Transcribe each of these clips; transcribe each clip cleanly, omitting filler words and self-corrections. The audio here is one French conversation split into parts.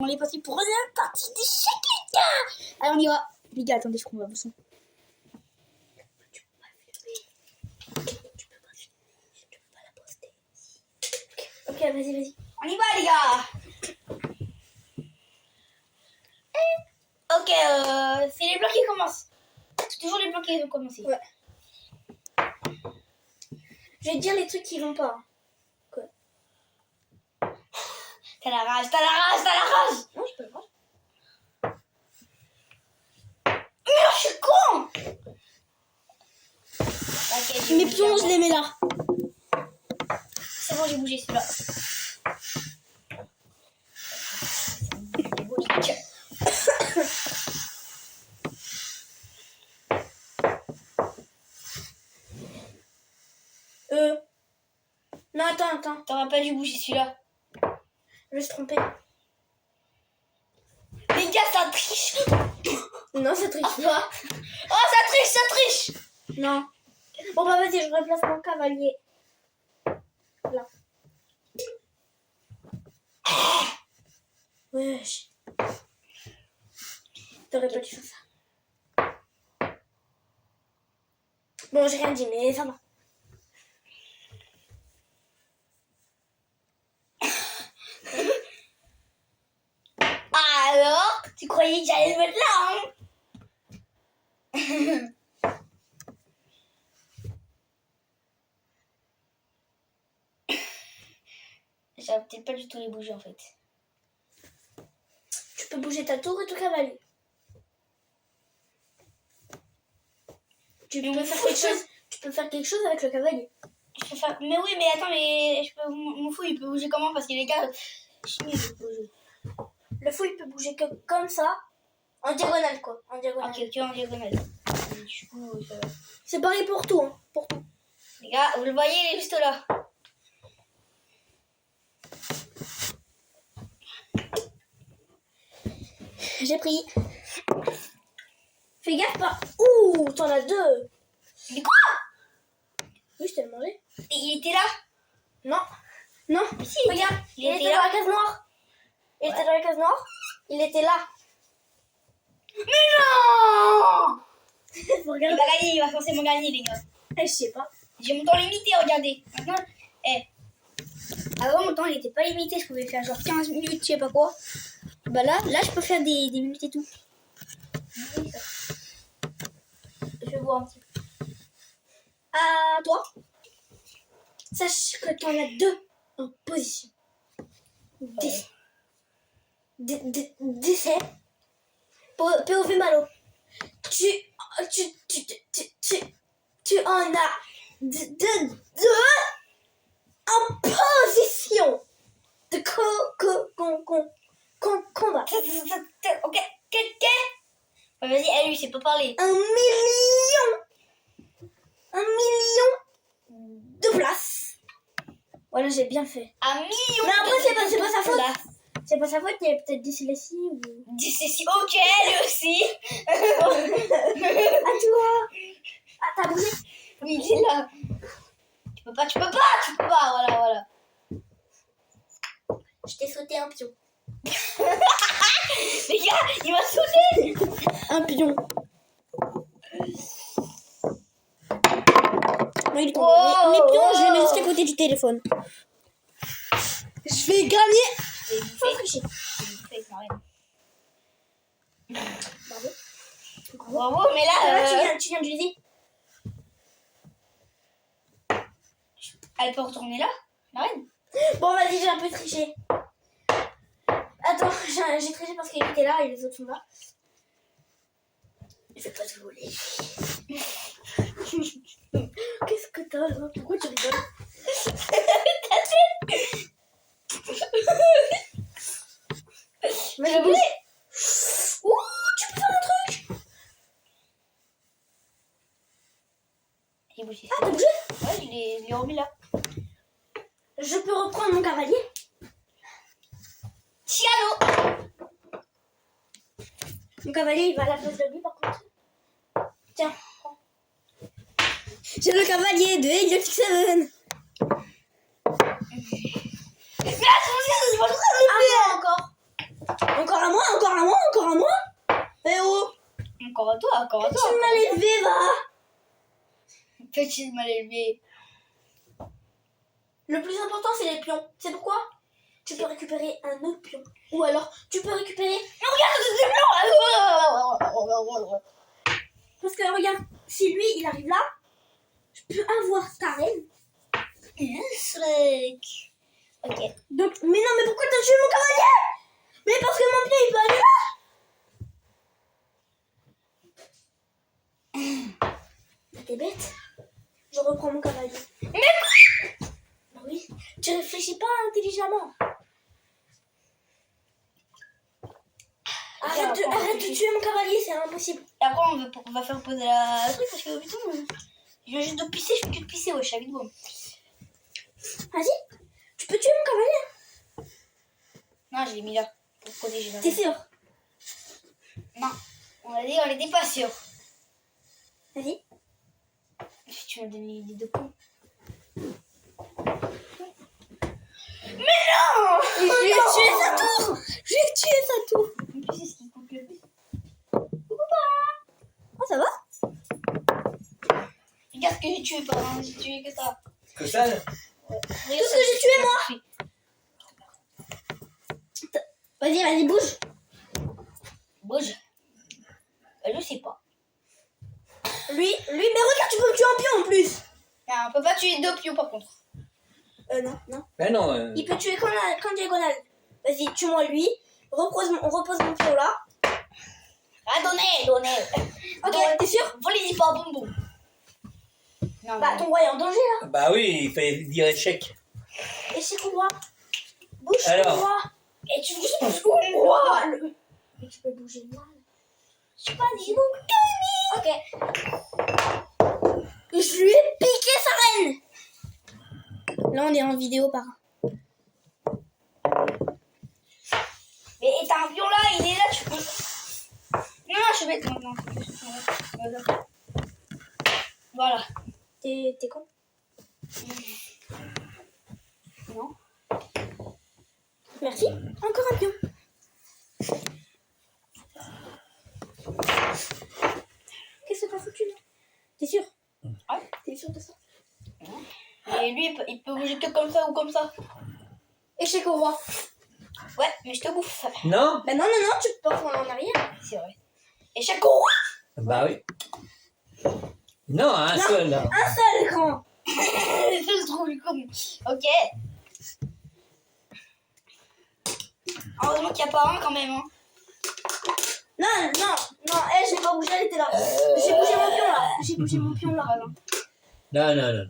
On est parti pour une partie d'échecs, les gars. Allez, on y va. Les gars, attendez, je crois qu'on va vous son. Tu peux pas la poster. Ok, vas-y. On y va, les gars. Ok, c'est les blocs qui commencent. C'est toujours les blocs qui vont commencer. Ouais. Je vais te dire les trucs qui vont pas. Quoi? T'as la rage. Non, je peux pas. Mais non, je suis con. Okay, mes pions, je les mets là. C'est bon, j'ai bougé celui-là. Non, attends. T'aurais pas dû bouger celui-là. Je me suis trompée. Les gars, ça triche. Non, ça triche pas. Oh, ça triche. Non. Bon, bah vas-y, je replace mon cavalier. Là. Wesh. T'aurais pas dû faire ça. Bon, j'ai rien dit, mais ça va. Alors, tu croyais que j'allais le mettre là, hein? J'avais peut-être pas du tout les bouger en fait. Tu peux bouger ta tour et ton cavalier. Tu peux faire quelque chose avec le cavalier. Mais oui, mais attends, mon fou il peut bouger comment? Parce que les gars, le fou il peut bouger que comme ça, en diagonale quoi. En diagonale. Ok, en diagonale. Du coup, c'est pareil pour tout, hein. Pour tout. Les gars, vous le voyez, il est juste là. J'ai pris. Fais gaffe pas. Ouh, t'en as deux. Mais quoi? Oui, je t'ai mangé. Et il était là? Non. Si, regarde, il était dans la case noire. Il était dans la case noire. Il était là. Mais non. Faut regarder. Il va gagner, il va forcément gagner, les gars. Je sais pas. J'ai mon temps limité, regardez. Maintenant, avant mon temps il était pas limité, je pouvais faire genre 15 minutes, je sais pas quoi. Bah là je peux faire des minutes et tout. Oui, ça. Je vais voir un petit peu. À toi. Sache que t'en as deux en position. 17. POV Malo. Tu en as deux en position de combat. Ok. Vas-y, elle lui sait pas parler. 1 million de places. Voilà, j'ai bien fait. 1 million. Mais après, c'est pas sa faute. C'est pas sa faute, il y a peut-être dyslexie ou... Dyslexie, ok, elle aussi. À toi. Ah, t'as bougé? Oui, il est là. Tu peux pas, voilà. Je t'ai sauté un pion. Les gars, il m'a sauté un pion. Non, il est tombé. Mes pions, je les mets juste à côté du téléphone. Je vais gagner. Faut tricher. Bravo, mais là, tu viens de l'utiliser. Elle peut retourner là, la reine. Bon, vas-y, j'ai un peu triché. Attends, j'ai triché parce qu'il était là et les autres sont là. Je vais pas te voler. Qu'est-ce que t'as là? Pourquoi tu rigoles? Mais j'ai bougé. Ouh, tu peux faire un truc. J'ai bougé. Ah, t'as bougé? Ouais, je l'ai remis là. Je peux reprendre mon cavalier? Tiano! Mon cavalier, il va à la place de lui par contre. Tiens, prends. J'ai le cavalier de Exotic 7. Mais là, c'est pas encore. encore à toi, encore à toi. Tu m'as élevé, va. Petit mal élevé. Le plus important, c'est les pions. C'est pourquoi tu peux récupérer un autre pion. Ou alors, tu peux récupérer... Mais regarde ce pion. Parce que, regarde, si lui, il arrive là, je peux avoir ta reine. Shrek. Ok. Donc, mais non, mais pourquoi t'as tué mon cavalier? Mais parce que mon pion, il peut aller là. T'es bête. Je reprends mon cavalier. Mais quoi? Bah oui, tu réfléchis pas intelligemment. Arrête de tuer mon cavalier, c'est impossible. Et après, on va faire poser la truc parce que putain, je viens juste de pisser, je fais que de pisser, wesh, avec vous. Vas-y, tu peux tuer mon cavalier. Non, je l'ai mis là pour protéger la T'es sûr? Non, on a dit, on n'était pas sûr. Vas-y. Tu m'as donné l'idée de quoi? Mais non! Je lui ai tué sa tour. Je lui ai tué sa tour. En plus, c'est ce qui coûte le plus. Oh, ça va? Regarde ce que j'ai tué, pardon, j'ai tué que ça. Que ça là? Ouais. Tout ce que j'ai tué, moi. Vas-y, bouge. Bouge. Je sais pas. Lui, mais regarde, tu peux me tuer en pion en plus. Non, on peut pas tuer deux pions par contre. Non. Ben non. Il peut tuer qu'en diagonale. Vas-y, tue-moi lui. On repose mon pion là. Ah, donnez. Ok, t'es sûr? Volez-y pas, boum boum. Non, Bah, ton roi est en danger là. Bah oui, il fallait dire échec. Et c'est ton roi. Bouge ton Alors. roi. Et tu bouges ton roi. Mais tu peux bouger le roi. Je sais pas, dis-nous. Ok. Je lui ai piqué sa reine. Là, on est en vidéo par. Mais t'as un pion là, il est là, tu peux. Non, je vais mettre maintenant. Voilà. T'es con? Non. Merci. Encore un pion. Qu'est-ce que t'as foutu là? T'es sûr? Ouais. T'es sûr de ça? Et lui, il peut bouger que comme ça ou comme ça. Échec au roi. Ouais, mais je te bouffe. Non? Bah non, tu peux pas prendre en arrière. C'est vrai. Échec au roi. Bah oui. Non, un Non. seul là. Un seul grand. Je trouve le con. Ok. Heureusement qu'il n'y a pas un quand même. Hein. Non, je l'ai pas bougé, elle était là. J'ai bougé mon pion là. J'ai bougé mon pion là. Non.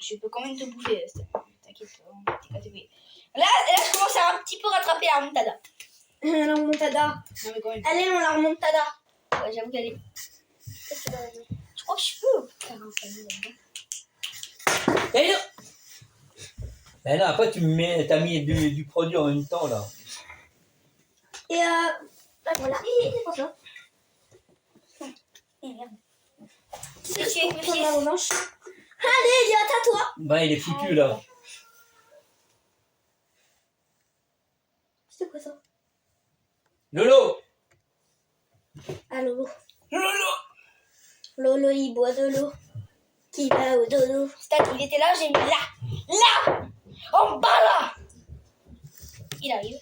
Je peux quand même te bouffer. T'inquiète pas. Là, je commence à un petit peu rattraper la remontada. La remontada. Non, mais quand même. Elle est loin la remontada. Ouais, j'avoue qu'elle est. Qu'est-ce que tu vas dire? Je crois que je peux faire un panier là-dedans. Et non. Ben non, après tu t'as mis du produit en même temps là. Et bah voilà. Et c'est pour ça. Eh merde. Qu'est-ce tu es que tu la revanche? Allez, Elliot, à toi. Bah il est foutu là. C'est quoi ça? Lolo. Ah, Lolo. Lolo. Lolo, il boit de l'eau. Qui va au dodo. Stat, il était là, j'ai mis là. Là. En bas là. Il arrive.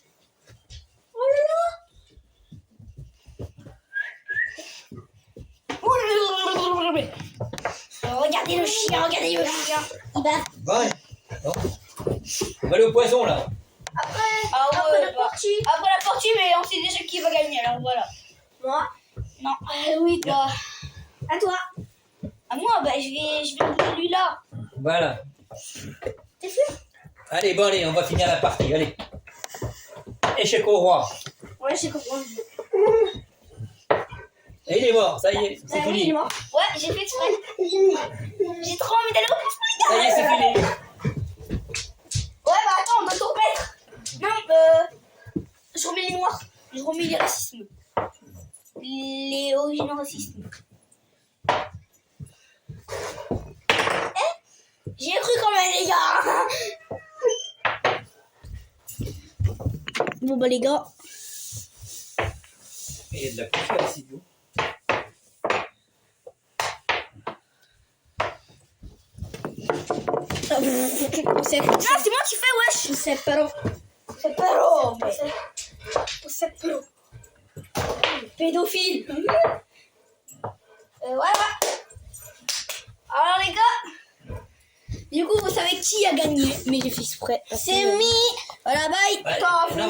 Oh là Regardez le chien. Il va. Ouais. Bon. On va aller au poison là. Après, Ah ouais, après le bah. parti. Après la partie, mais on sait déjà qui va gagner, alors voilà. Moi, Non, oui, toi. à toi. À moi, bah je vais bouger lui là. Voilà. T'es sûr? Allez, bon allez, on va finir la partie. Allez. Échec au roi. Ouais, j'ai compris. Et il est mort, ça y est, c'est Oui, fini. il est mort. Ouais, j'ai fait exprès. J'ai trop envie d'aller au poste, les Ça gars. y est, c'est fini. Ouais, bah attends, on doit tout remettre. Non, je remets les noirs. Je remets les racismes. Les origines racisme. J'ai cru quand même, les gars. Bon, bah, les gars. Il y a de la poussière ici. C'est moi qui fais, wesh. C'est pero. C'est pero. C'est pero. Pédophile. Ouais. Alors les gars, du coup vous savez qui a gagné, mais j'ai fait exprès. C'est Mi. Voilà, bye. Ouais, T'en non,